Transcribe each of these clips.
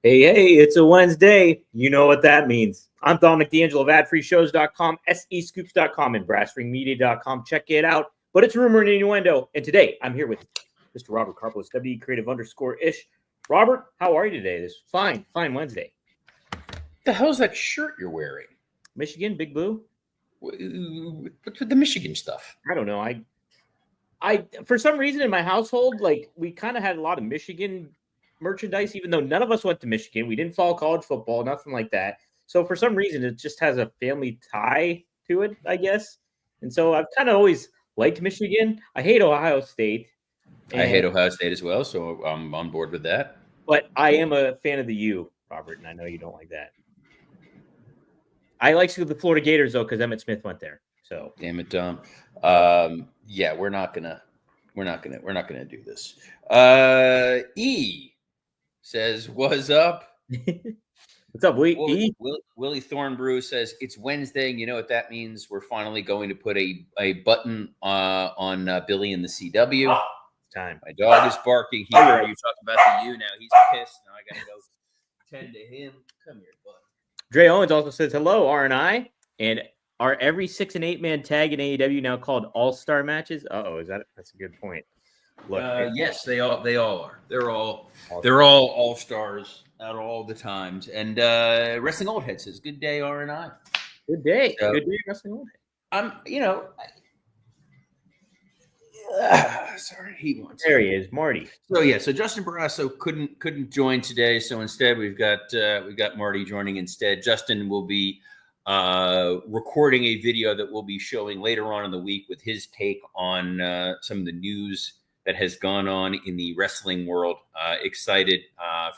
Hey, it's a Wednesday. You know what that means. I'm Dominic D'Angelo of adfreeshows.com, SEScoops.com, and brassringmedia.com. Check it out. But it's Rumor and Innuendo. And today, I'm here with Mr. Robert Karpos, WE Creative_ish. Robert, how are you today? This fine Wednesday. The hell's that shirt you're wearing? Michigan, Big Blue? What's with the Michigan stuff? I don't know. I for some reason in my household, like we kind of had a lot of Michigan merchandise, even though none of us went to Michigan. We didn't follow college football, nothing like that. So for some reason, it just has a family tie to it, I guess. And so I've kind of always liked Michigan. I hate Ohio State. I hate Ohio State as well, so I'm on board with that. But I am a fan of the U, Robert, and I know you don't like that. I like the Florida Gators though, because Emmitt Smith went there. So damn it, Dom. Yeah, we're not gonna do this. E says, "What's up?" What's up, E? Willie Thornbrew says it's Wednesday. And you know what that means? We're finally going to put a button on Billy in the CW. Time. My dog is barking here. You talking about the U now? He's pissed. Now I gotta go tend to him. Come here, bud. Dre Owens also says hello, R&I, and are every 6 and 8 man tag in AEW now called all-star matches? That's a good point. Look, yes, they all are. They're all all-stars at all the times. And Wrestling Old Head says, "Good day, R&I." Good day, good day, Wrestling Old Head. Sorry, he wants. There he is, Marty. So Justin Barrasso couldn't join today, so instead we've got Marty joining instead. Justin will be recording a video that we'll be showing later on in the week with his take on some of the news that has gone on in the wrestling world. Excited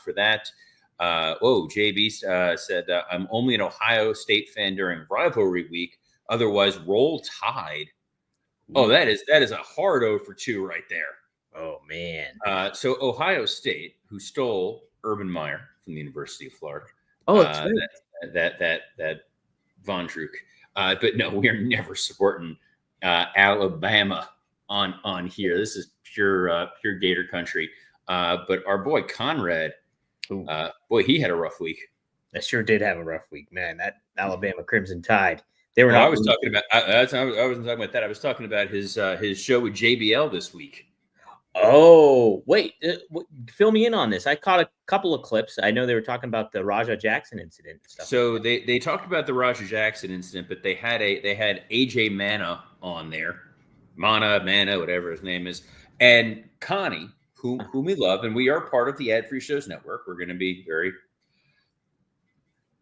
for that. JB said, "I'm only an Ohio State fan during rivalry week. Otherwise, roll Tide." Oh, that is a hard 0 for 2 right there. Oh man. So Ohio State, who stole Urban Meyer from the University of Florida. Oh, that's right. That Von Truk. But no, we are never supporting Alabama on here. This is pure Gator country. But our boy Conrad, he had a rough week. That sure did have a rough week, man. That Alabama Crimson Tide. They were. I wasn't talking about that. I was talking about his show with JBL this week. Oh, wait. Fill me in on this. I caught a couple of clips. I know they were talking about the Raja Jackson incident and stuff. So they talked about the Raja Jackson incident, but they had AJ Mana on there. Mana, whatever his name is. And Connie, whom we love, and we are part of the Ad Free Shows Network. We're going to be very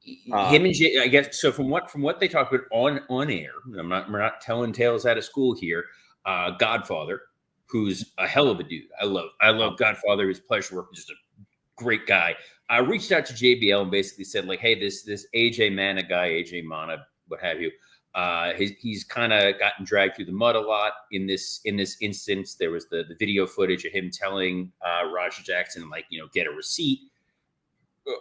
him and Jay, I guess. So from what they talked about on air, we're not telling tales out of school here. Godfather, who's a hell of a dude. I love Godfather. It was a pleasure working. Just a great guy. I reached out to JBL and basically said, like, hey, this AJ Mana guy, AJ Mana, what have you. He's kind of gotten dragged through the mud a lot in this instance. There was the video footage of him telling Raja Jackson, like, get a receipt.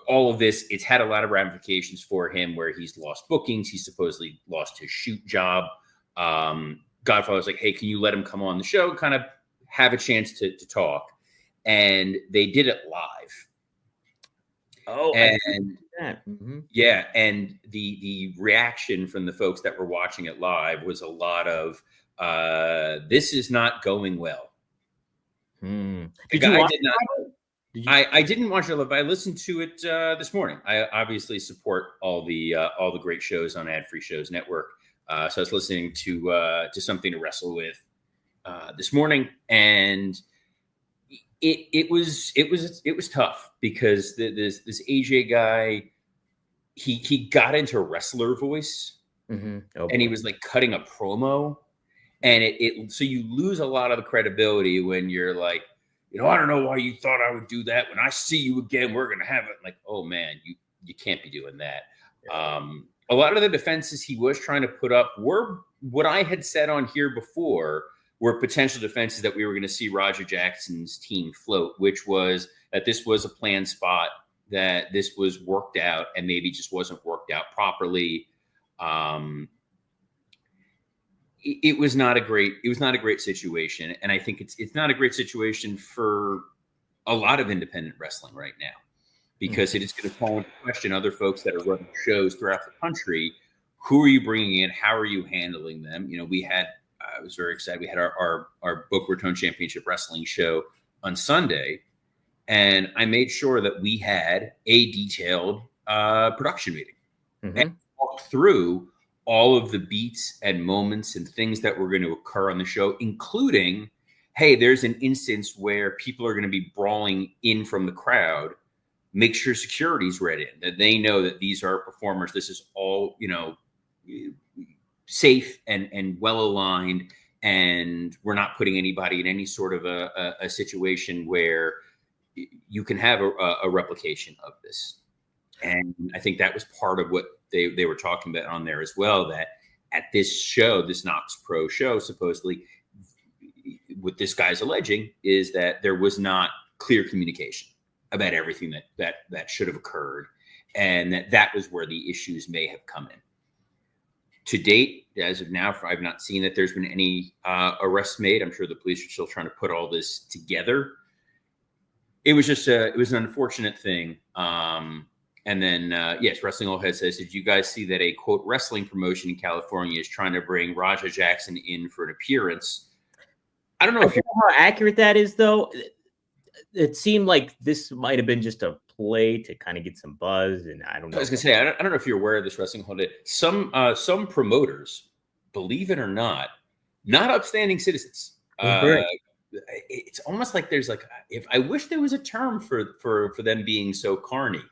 All of this, it's had a lot of ramifications for him where he's lost bookings. He supposedly lost his shoot job. Godfather's like, hey, can you let him come on the show, kind of have a chance to talk? And they did it live. Oh, and mm-hmm. Yeah, and the reaction from the folks that were watching it live was a lot of, this is not going well. Did you watch it? I didn't watch it live, but I listened to it this morning. I obviously support all the great shows on Ad Free Shows Network. So I was listening to Something to Wrestle With this morning, and it was tough because this AJ guy, he got into wrestler voice, mm-hmm. And he was like cutting a promo, and so you lose a lot of the credibility when you're like, I don't know why you thought I would do that. When I see you again, we're going to have it. Like, oh man, you can't be doing that. Yeah. A lot of the defenses he was trying to put up were what I had said on here before, were potential defenses that we were going to see Raja Jackson's team float, which was that this was a planned spot, that this was worked out and maybe just wasn't worked out properly. It was not a great situation. And I think it's not a great situation for a lot of independent wrestling right now. because it is going to call into question other folks that are running shows throughout the country. Who are you bringing in? How are you handling them? We had, I was very excited. We had our Boca Raton Championship Wrestling show on Sunday, and I made sure that we had a detailed production meeting and walked through all of the beats and moments and things that were going to occur on the show, including, hey, there's an instance where people are going to be brawling in from the crowd. Make sure security's read in, that they know that these are performers. This is all, safe and well aligned, and we're not putting anybody in any sort of a situation where you can have a replication of this. And I think that was part of what they were talking about on there as well, that at this show, this Knox Pro show, supposedly what this guy's alleging is that there was not clear communication about everything that should have occurred, and that was where the issues may have come in. To date, as of now, I've not seen that there's been any arrests made. I'm sure the police are still trying to put all this together. It was just it was an unfortunate thing. And then, yes, Wrestling All Head says, did you guys see that a, quote, wrestling promotion in California is trying to bring Raja Jackson in for an appearance? I don't know how accurate that is, though. It seemed like this might have been just a play to kind of get some buzz, and I don't know. I was going to say, I don't know if you're aware of this, Wrestling All Day. Some promoters, believe it or not upstanding citizens. It's almost like there's like, if I wish there was a term for them being so carny.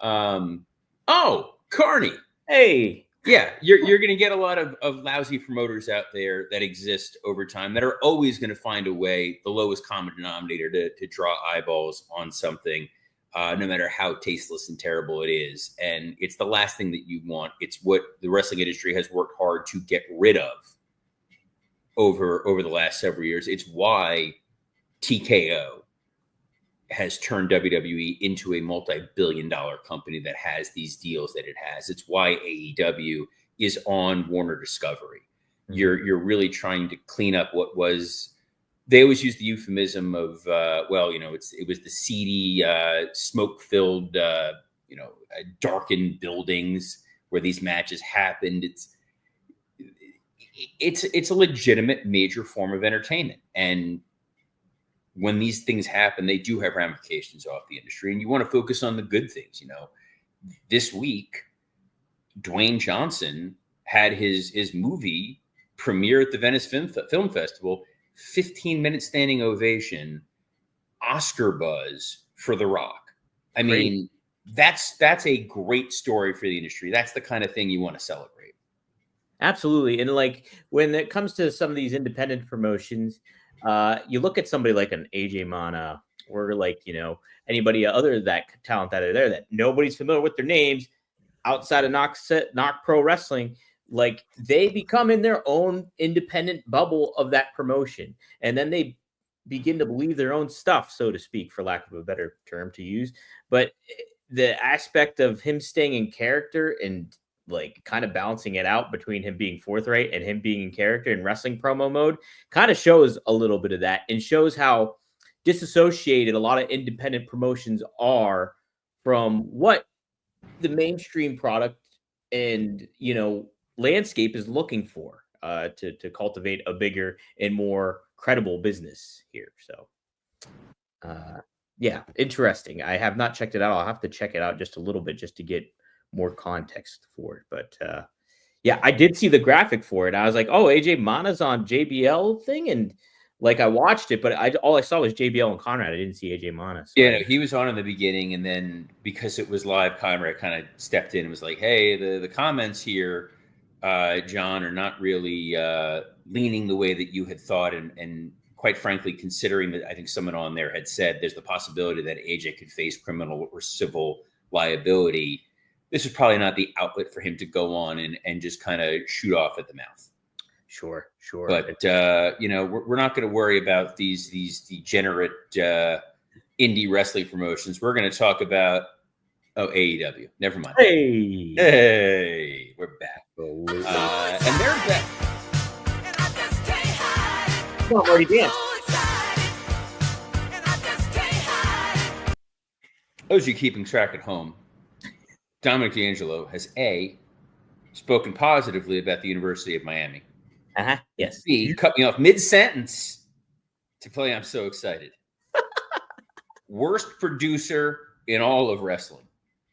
Carney. Hey, yeah, you're going to get a lot of lousy promoters out there that exist over time that are always going to find a way, the lowest common denominator, to draw eyeballs on something, no matter how tasteless and terrible it is. And it's the last thing that you want. It's what the wrestling industry has worked hard to get rid of over the last several years. It's why TKO has turned WWE into a multi-billion-dollar company that has these deals that it has. It's why AEW is on Warner Discovery. Mm-hmm. You're really trying to clean up what was. They always use the euphemism of, it was the seedy, smoke-filled, darkened buildings where these matches happened. It's a legitimate major form of entertainment, and when these things happen, they do have ramifications off the industry, and you want to focus on the good things. This week, Dwayne Johnson had his movie premiere at the Venice Film Festival, 15-minute standing ovation, Oscar buzz for The Rock. I mean, that's a great story for the industry. That's the kind of thing you want to celebrate. Absolutely. And like when it comes to some of these independent promotions, you look at somebody like an AJ Mana or like, anybody other that talent that are there that nobody's familiar with their names outside of Knock Pro Wrestling, like they become in their own independent bubble of that promotion. And then they begin to believe their own stuff, so to speak, for lack of a better term to use. But the aspect of him staying in character and like kind of balancing it out between him being forthright and him being in character in wrestling promo mode kind of shows a little bit of that, and shows how disassociated a lot of independent promotions are from what the mainstream product and, landscape is looking for to cultivate a bigger and more credible business here. So, yeah, interesting. I have not checked it out. I'll have to check it out just a little bit just to get more context for it. But yeah, I did see the graphic for it. I was like, oh, AJ Mana's on JBL thing. And like, I watched it, but all I saw was JBL and Conrad. I didn't see AJ Mana. So. Yeah, he was on in the beginning. And then because it was live, Conrad kind of stepped in and was like, hey, the comments here, John, are not really leaning the way that you had thought. And quite frankly, considering that I think someone on there had said there's the possibility that AJ could face criminal or civil liability, this is probably not the outlet for him to go on and just kind of shoot off at the mouth. Sure. But we're not going to worry about these degenerate indie wrestling promotions. We're going to talk about AEW. Never mind. Hey, we're back. And they're back. Come on, Marty, dance. Those of you keeping track at home, Dominic D'Angelo has A, spoken positively about the University of Miami. Yes. B, cut me off mid-sentence to play I'm So Excited. Worst producer in all of wrestling.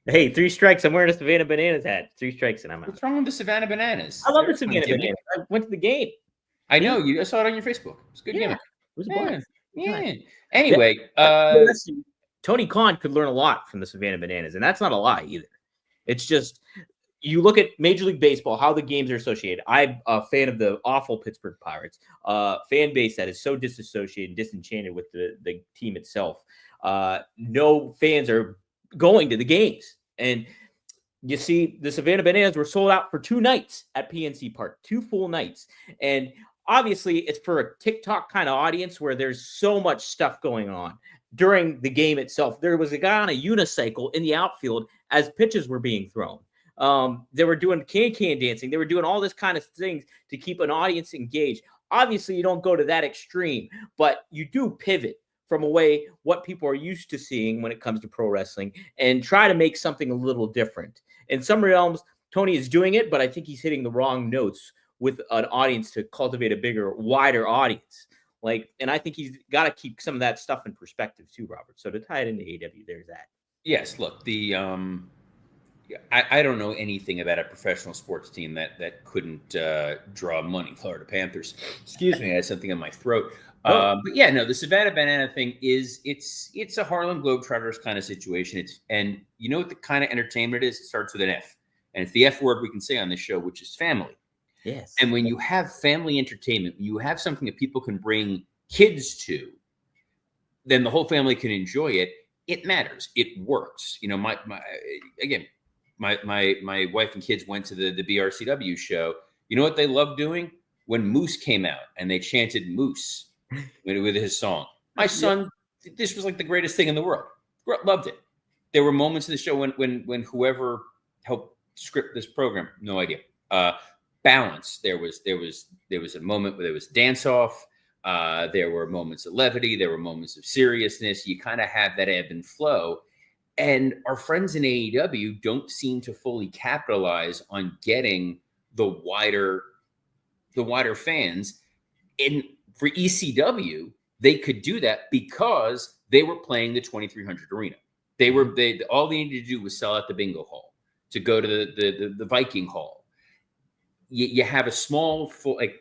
Hey, 3 strikes. I'm wearing a Savannah Bananas hat. 3 strikes and I'm out. What's wrong with the Savannah Bananas? I love the Savannah Bananas. I went to the game. I know. I saw it on your Facebook. It's a good gimmick. It was a blast. Yeah. Anyway, Tony Khan could learn a lot from the Savannah Bananas, and that's not a lie either. It's just you look at Major League Baseball, how the games are associated. I'm a fan of the awful Pittsburgh Pirates, fan base that is so disassociated and disenchanted with the team itself. No fans are going to the games. And you see, the Savannah Bananas were sold out for 2 nights at PNC Park, 2 full nights. And obviously, it's for a TikTok kind of audience where there's so much stuff going on during the game itself. There was a guy on a unicycle in the outfield as pitches were being thrown. They were doing can dancing. They were doing all this kind of things to keep an audience engaged. Obviously, you don't go to that extreme, but you do pivot from what people are used to seeing when it comes to pro wrestling and try to make something a little different. In some realms, Tony is doing it, but I think he's hitting the wrong notes with an audience to cultivate a bigger, wider audience. And I think he's got to keep some of that stuff in perspective too, Robert. So to tie it into AEW, there's that. Yes, look, I don't know anything about a professional sports team that couldn't draw money. Florida Panthers. Excuse me, I had something in my throat. But yeah, no, the Savannah Banana thing it's a Harlem Globetrotters kind of situation. And you know what the kind of entertainment is? It starts with an F, and it's the F word we can say on this show, which is family. Yes. And when you have family entertainment, when you have something that people can bring kids to, then the whole family can enjoy it. It matters. It works. You know, my wife and kids went to the BRCW show. You know what they loved doing? When Moose came out and they chanted Moose with his song. My son, this was like the greatest thing in the world. Loved it. There were moments in the show when whoever helped script this program, no idea. Balance. There was a moment where there was dance off. There were moments of levity. There were moments of seriousness. You kind of have that ebb and flow. And our friends in AEW don't seem to fully capitalize on getting the wider fans. And for ECW, they could do that because they were playing the 2300 arena. All they needed to do was sell out the bingo hall to go to the Viking hall. You have a small,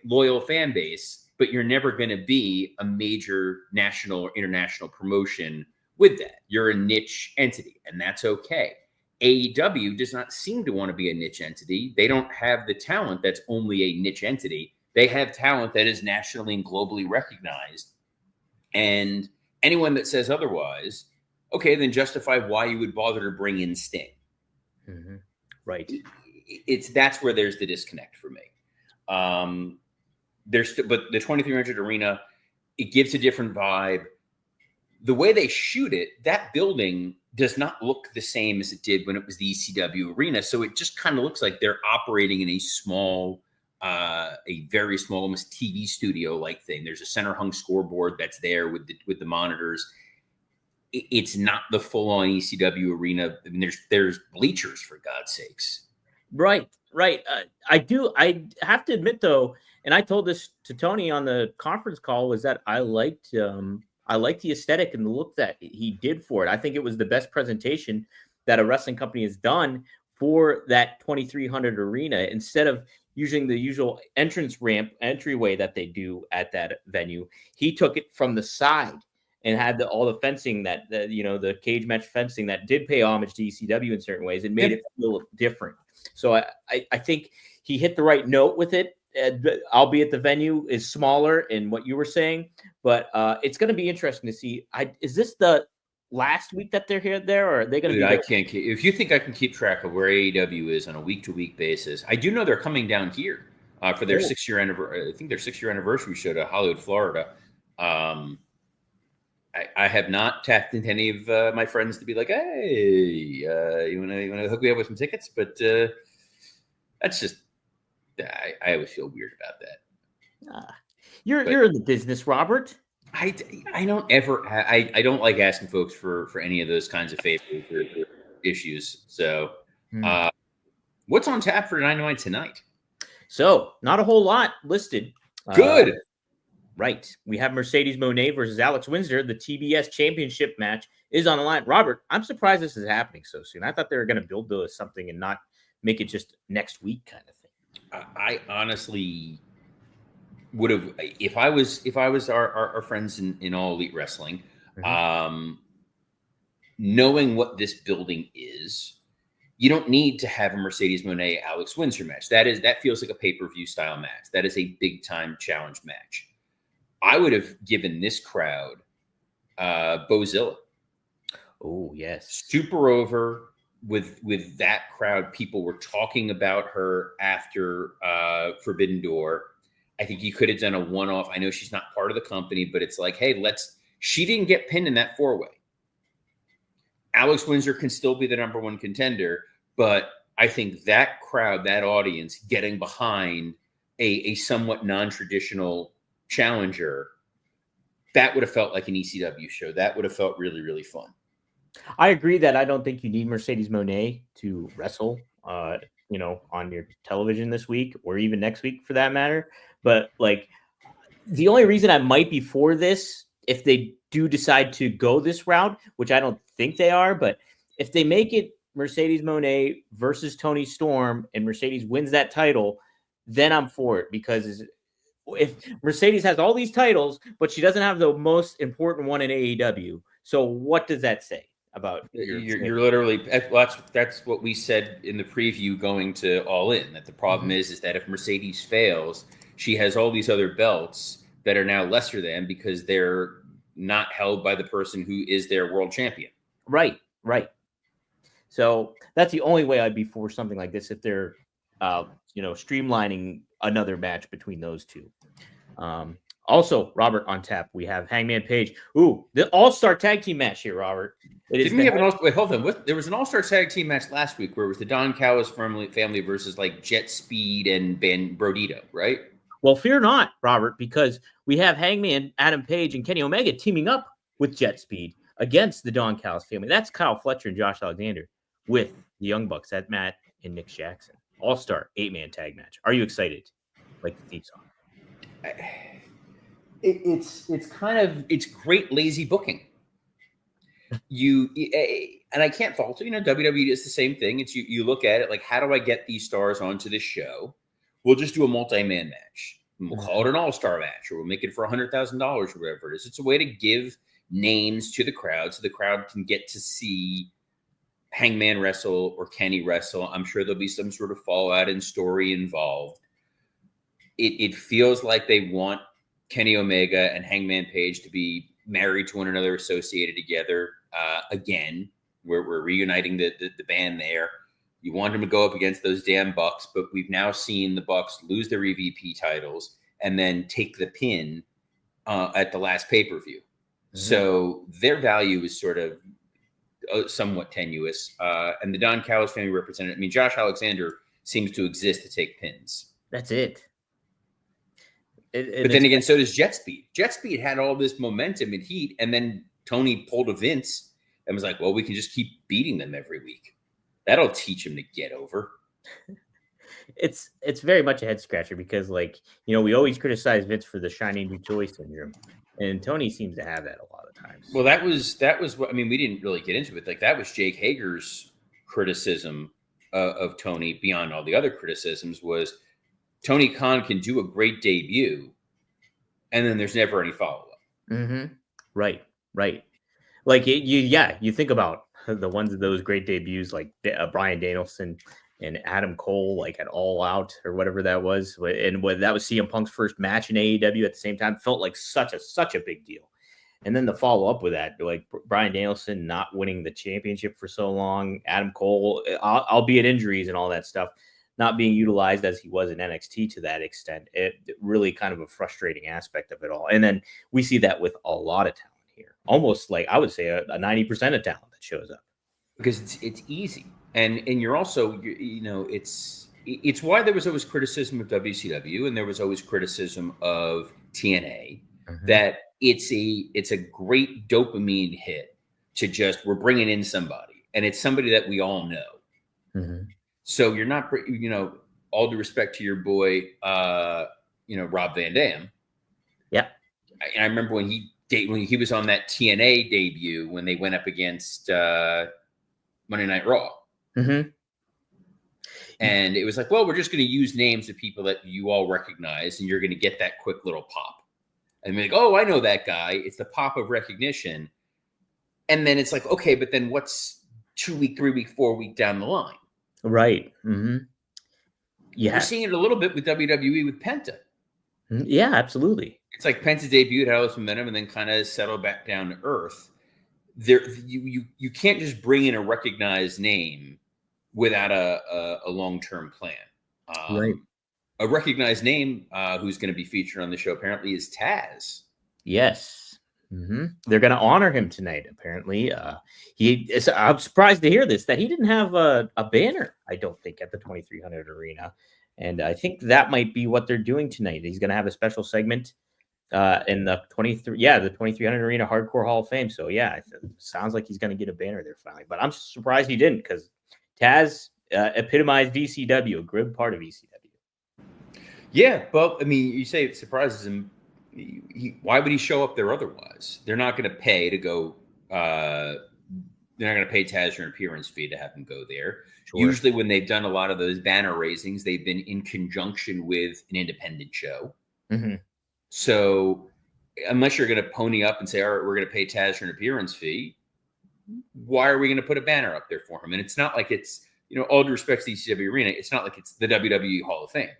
loyal fan base, but you're never going to be a major national or international promotion with that. You're a niche entity, and that's okay. AEW does not seem to want to be a niche entity. They don't have the talent that's only a niche entity. They have talent that is nationally and globally recognized. And anyone that says otherwise, okay, then justify why you would bother to bring in Sting. Mm-hmm. Right. That's where there's the disconnect for me. But the 2300 arena, it gives a different vibe. The way they shoot it, that building does not look the same as it did when it was the ECW arena. So it just kind of looks like they're operating in a very small, almost TV studio-like thing. There's a center hung scoreboard that's there with the monitors. It's not the full-on ECW arena. I mean, there's bleachers, for God's sakes. Right. I have to admit though, and I told this to Tony on the conference call, was that I liked the aesthetic and the look that he did for it. I think it was the best presentation that a wrestling company has done for that 2300 arena. Instead of using the usual entryway that they do at that venue, he took it from the side and had all the fencing the cage match fencing that did pay homage to ECW in certain ways and made it feel different. So I think he hit the right note with it, albeit the venue is smaller in what you were saying, but it's going to be interesting to see. Is this the last week that they're here there, or are they going to be? I can't. If you think I can keep track of where AEW is on a week-to-week basis, I do know they're coming down here for their 6-year anniversary. I think their 6-year anniversary show to Hollywood, Florida. I have not tapped into any of my friends to be like, hey, you want to hook me up with some tickets? But that's just, I always feel weird about that. You're in the business, Robert. I don't ever I don't like asking folks for any of those kinds of favors or issues. So, what's on tap for Dynamite tonight? So, not a whole lot listed. Good. Right. We have Mercedes Moné versus Alex Windsor. The TBS Championship match is on the line. Robert, I'm surprised this is happening so soon. I thought they were going to build to something and not make it just next week kind of thing. I honestly would have, if I was our friends in All Elite Wrestling, knowing what this building is, you don't need to have a Mercedes Moné Alex Windsor match. That feels like a pay-per-view style match. That is a big time challenge match. I would have given this crowd Bozilla. Oh, yes. Super over with that crowd. People were talking about her after Forbidden Door. I think you could have done a one-off. I know she's not part of the company, but it's like, hey, she didn't get pinned in that 4-way. Alex Windsor can still be the number one contender, but I think that crowd, that audience getting behind a somewhat non-traditional challenger, that would have felt like an ECW show. That would have felt really, really fun. I agree that I don't think you need Mercedes Moné to wrestle, on your television this week or even next week for that matter. But like, the only reason I might be for this, if they do decide to go this route, which I don't think they are, but if they make it Mercedes Moné versus Toni Storm and Mercedes wins that title, then I'm for it, because if Mercedes has all these titles, but she doesn't have the most important one in AEW, so what does that say about you're literally, that's what we said in the preview going to All In, that the problem is that if Mercedes fails, she has all these other belts that are now lesser than, because they're not held by the person who is their world champion. Right. So that's the only way I'd be for something like this, if they're streamlining another match between those two. Also, Robert, on tap, we have Hangman Page. Ooh, the All-Star Tag Team match here, Robert. Didn't we have an Wait, hold on. There was an All-Star Tag Team match last week where it was the Don Callis family versus like Jet Speed and Ben Brodito, right? Well, fear not, Robert, because we have Hangman, Adam Page, and Kenny Omega teaming up with Jet Speed against the Don Callis family. That's Kyle Fletcher and Josh Alexander with the Young Bucks. That's Matt and Nick Jackson. All-Star 8-man tag match. Are you excited? Like the theme song. It's great lazy booking. And I can't fault it. WWE does the same thing. It's you look at it like, how do I get these stars onto this show? We'll just do a multi-man match. And we'll call it an all-star match, or we'll make it for $100,000 or whatever it is. It's a way to give names to the crowd so the crowd can get to see Hangman wrestle or Kenny wrestle. I'm sure there'll be some sort of fallout and story involved. It feels like they want Kenny Omega and Hangman Page to be married to one another, associated together again. We're reuniting the band there. You want them to go up against those damn Bucks, but we've now seen the Bucks lose their EVP titles and then take the pin at the last pay-per-view. So their value is sort of somewhat tenuous. And the Don Callis family representative, I mean, Josh Alexander seems to exist to take pins. That's it. But then again, so does Jet Speed. Jet Speed had all this momentum and heat, and then Tony pulled a Vince and was like, well, we can just keep beating them every week. That'll teach him to get over. It's very much a head scratcher, because we always criticize Vince for the shiny new toy syndrome, and Tony seems to have that a lot of times. Well, that was what, I mean, we didn't really get into it. Like, that was Jake Hager's criticism of Tony, beyond all the other criticisms, was Tony Khan can do a great debut, and then there's never any follow-up. Right. Like you think about the ones of those great debuts, like Bryan Danielson and Adam Cole, like at All Out or whatever that was, and that was CM Punk's first match in AEW at the same time, felt like such a big deal. And then the follow up with that, like Bryan Danielson not winning the championship for so long, Adam Cole, albeit injuries and all that stuff, not being utilized as he was in NXT to that extent. It really kind of a frustrating aspect of it all. And then we see that with a lot of talent here, almost like I would say a 90% of talent that shows up. Because it's easy. And you're also, it's why there was always criticism of WCW, and there was always criticism of TNA, that it's a great dopamine hit to just, we're bringing in somebody, and it's somebody that we all know. So you're not, all due respect to your boy, Rob Van Dam. Yeah. I remember when he was on that TNA debut, when they went up against Monday Night Raw. And it was like, well, we're just going to use names of people that you all recognize, and you're going to get that quick little pop. And be like, oh, I know that guy. It's the pop of recognition. And then it's like, okay, but then what's 2 week, 3 week, 4 week down the line? Right. Yeah. We're seeing it a little bit with WWE with Penta. Yeah, absolutely. It's like Penta debuted, had all this momentum, and then kind of settled back down to earth. You can't just bring in a recognized name without a long-term plan. Right. A recognized name who's going to be featured on the show apparently is Taz. Yes. They're going to honor him tonight, apparently. I'm surprised to hear this, that he didn't have a banner, I don't think, at the 2300 Arena. And I think that might be what they're doing tonight. He's going to have a special segment in the 2300 Arena Hardcore Hall of Fame. So, yeah, it sounds like he's going to get a banner there finally. But I'm surprised he didn't, because Taz epitomized ECW, a good part of ECW. Yeah, but, I mean, you say it surprises him. Why would he show up there otherwise? They're not going to pay to go. They're not going to pay Taz an appearance fee to have him go there. Sure. Usually, when they've done a lot of those banner raisings, they've been in conjunction with an independent show. So, unless you're going to pony up and say, "All right, we're going to pay Taz an appearance fee," why are we going to put a banner up there for him? And it's not like it's, all due respect to the ECW Arena, it's not like it's the WWE Hall of Fame.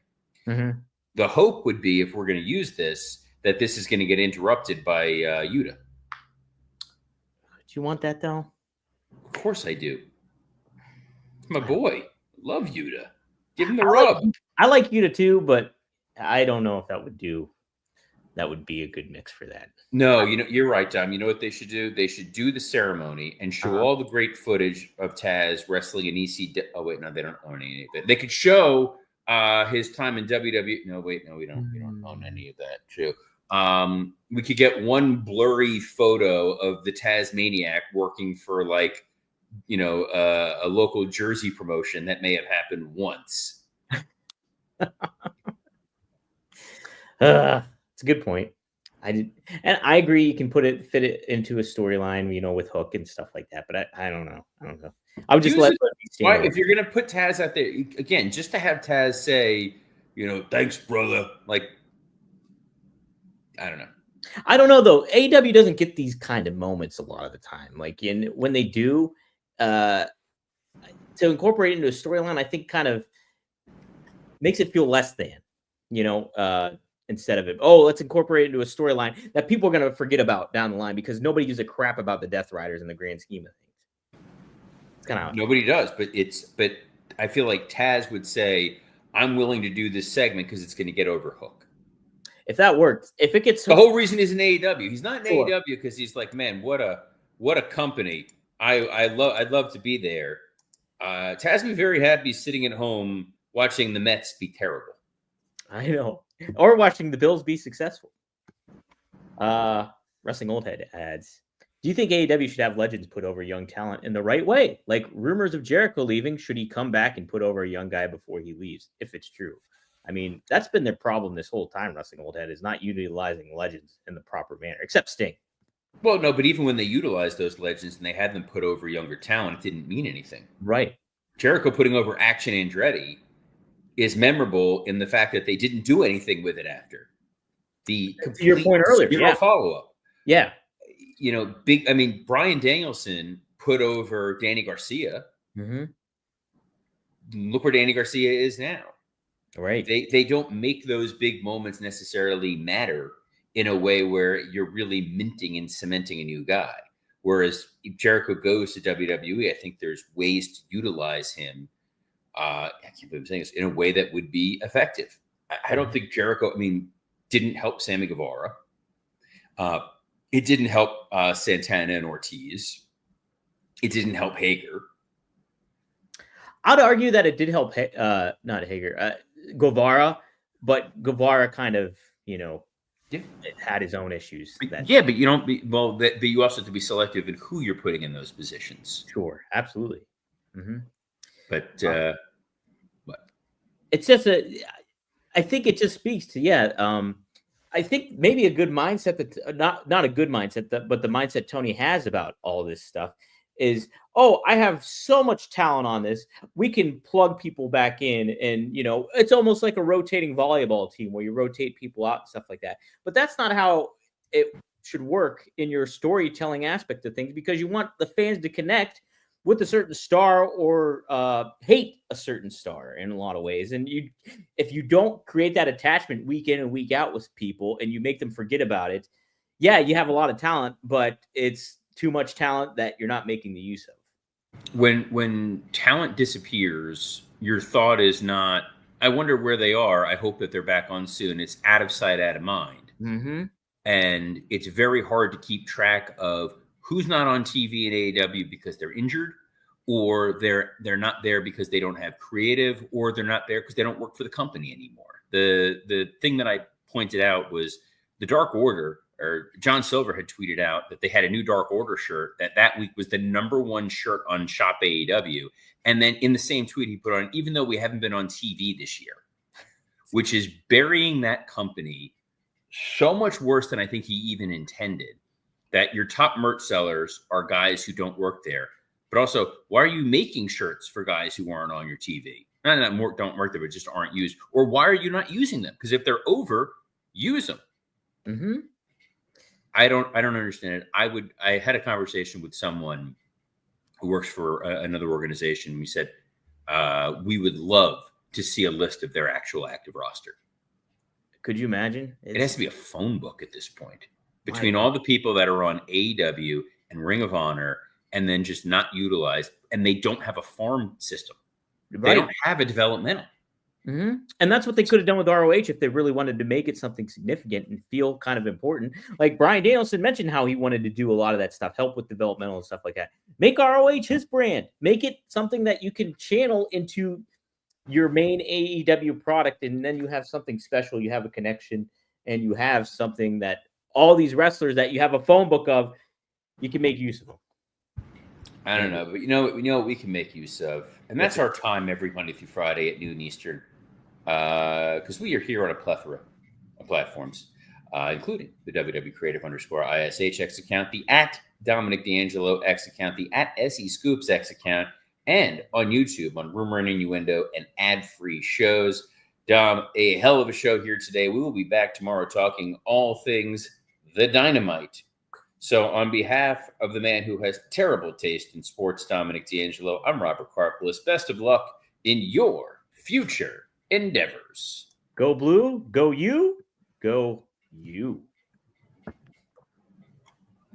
The hope would be, if we're going to use this, that this is going to get interrupted by Yuta. Do you want that, though? Of course I do. My boy. Love Yuta. Give him the rub. I like Yuta too, but I don't know if that would be a good mix for that. No, you're right, Dom. You know what they should do? They should do the ceremony and show all the great footage of Taz wrestling in ECW. Oh, wait, no, they don't own any of it. They could show his time in WWE. No, wait, no, we don't own any of that too. We could get one blurry photo of the Tasmaniac working for, like, a local Jersey promotion that may have happened once. It's a good point. And I agree. You can fit it into a storyline, with Hook and stuff like that. But I don't know. I would just if you're gonna put Taz out there again, just to have Taz say, thanks, brother. Like, I don't know. I don't know, though. AEW doesn't get these kind of moments a lot of the time. Like, when they do, to incorporate into a storyline, I think kind of makes it feel less than, instead of it. Oh, let's incorporate it into a storyline that people are going to forget about down the line, because nobody gives a crap about the Death Riders in the grand scheme of things. It's kind of nobody does, but I feel like Taz would say, I'm willing to do this segment because it's going to get over Hook. If that works, if it gets the whole reason he's in AEW. He's not in AEW because he's like, man, what a company. I'd love to be there. Taz would be very happy sitting at home watching the Mets be terrible. I know. Or watching the Bills be successful. Wrestling Old Head adds, do you think AEW should have legends put over young talent in the right way? Like rumors of Jericho leaving, should he come back and put over a young guy before he leaves, if it's true? I mean, that's been their problem this whole time, Wrestling Old Head, is not utilizing legends in the proper manner, except Sting. Well, no, but even when they utilized those legends and they had them put over younger talent, it didn't mean anything. Right. Jericho putting over Action Andretti is memorable in the fact that they didn't do anything with it after. The to your point earlier, follow-up. Yeah. Bryan Danielson put over Danny Garcia. Look where Danny Garcia is now. Right. They don't make those big moments necessarily matter in a way where you're really minting and cementing a new guy. Whereas if Jericho goes to WWE, I think there's ways to utilize him. I can't believe I'm saying this, in a way that would be effective. I don't think Jericho, didn't help Sammy Guevara. It didn't help Santana and Ortiz. It didn't help Hager. I'd argue that it did help, not Hager, Guevara, but Guevara kind of, Yeah. it had his own issues. But you don't be but you also have to be selective in who you're putting in those positions. Sure, absolutely. Mm-hmm. But what? It's just I think it just speaks to I think maybe a good mindset that not a good mindset but the mindset Tony has about all this stuff is, oh, I have so much talent on this, we can plug people back in, and it's almost like a rotating volleyball team where you rotate people out and stuff like that. But that's not how it should work in your storytelling aspect of things, because you want the fans to connect with a certain star or hate a certain star in a lot of ways. And if you don't create that attachment week in and week out with people and you make them forget about it, yeah, you have a lot of talent, but it's too much talent that you're not making the use of. When talent disappears, your thought is not, I wonder where they are. I hope that they're back on soon. It's out of sight, out of mind. Mm-hmm. And it's very hard to keep track of who's not on TV in AEW because they're injured, or they're not there because they don't have creative, or they're not there because they don't work for the company anymore. The thing that I pointed out was the Dark Order, or John Silver had tweeted out that they had a new Dark Order shirt that week was the #1 shirt on Shop AEW. And then in the same tweet he put on, even though we haven't been on TV this year, which is burying that company so much worse than I think he even intended. That your top merch sellers are guys who don't work there. But also, why are you making shirts for guys who aren't on your TV? Not don't work there, but just aren't used. Or why are you not using them? Because if they're over, use them. Mm-hmm. I don't understand it. I had a conversation with someone who works for another organization. We said, we would love to see a list of their actual active roster. Could you imagine? It has to be a phone book at this point. Between all the people that are on AEW and Ring of Honor, and then just not utilized, and they don't have a farm system. Right. They don't have a developmental. Mm-hmm. And that's what they could have done with ROH if they really wanted to make it something significant and feel kind of important. Like Bryan Danielson mentioned how he wanted to do a lot of that stuff, help with developmental and stuff like that. Make ROH his brand. Make it something that you can channel into your main AEW product, and then you have something special. You have a connection, and you have something that all these wrestlers that you have a phone book of, you can make use of them. I don't know, but we know what we can make use of, and that's our time every Monday through Friday at noon Eastern, because we are here on a plethora of platforms, including the WW Creative _ISH X account, the @Dominic D'Angelo X account, the @SE Scoops X account, and on YouTube on Rumor and Innuendo and ad-free shows. Dom, a hell of a show here today. We will be back tomorrow talking all things the Dynamite. So on behalf of the man who has terrible taste in sports, Dominic D'Angelo, I'm Robert Karpolis. Best of luck in your future endeavors. Go blue, go you, go you.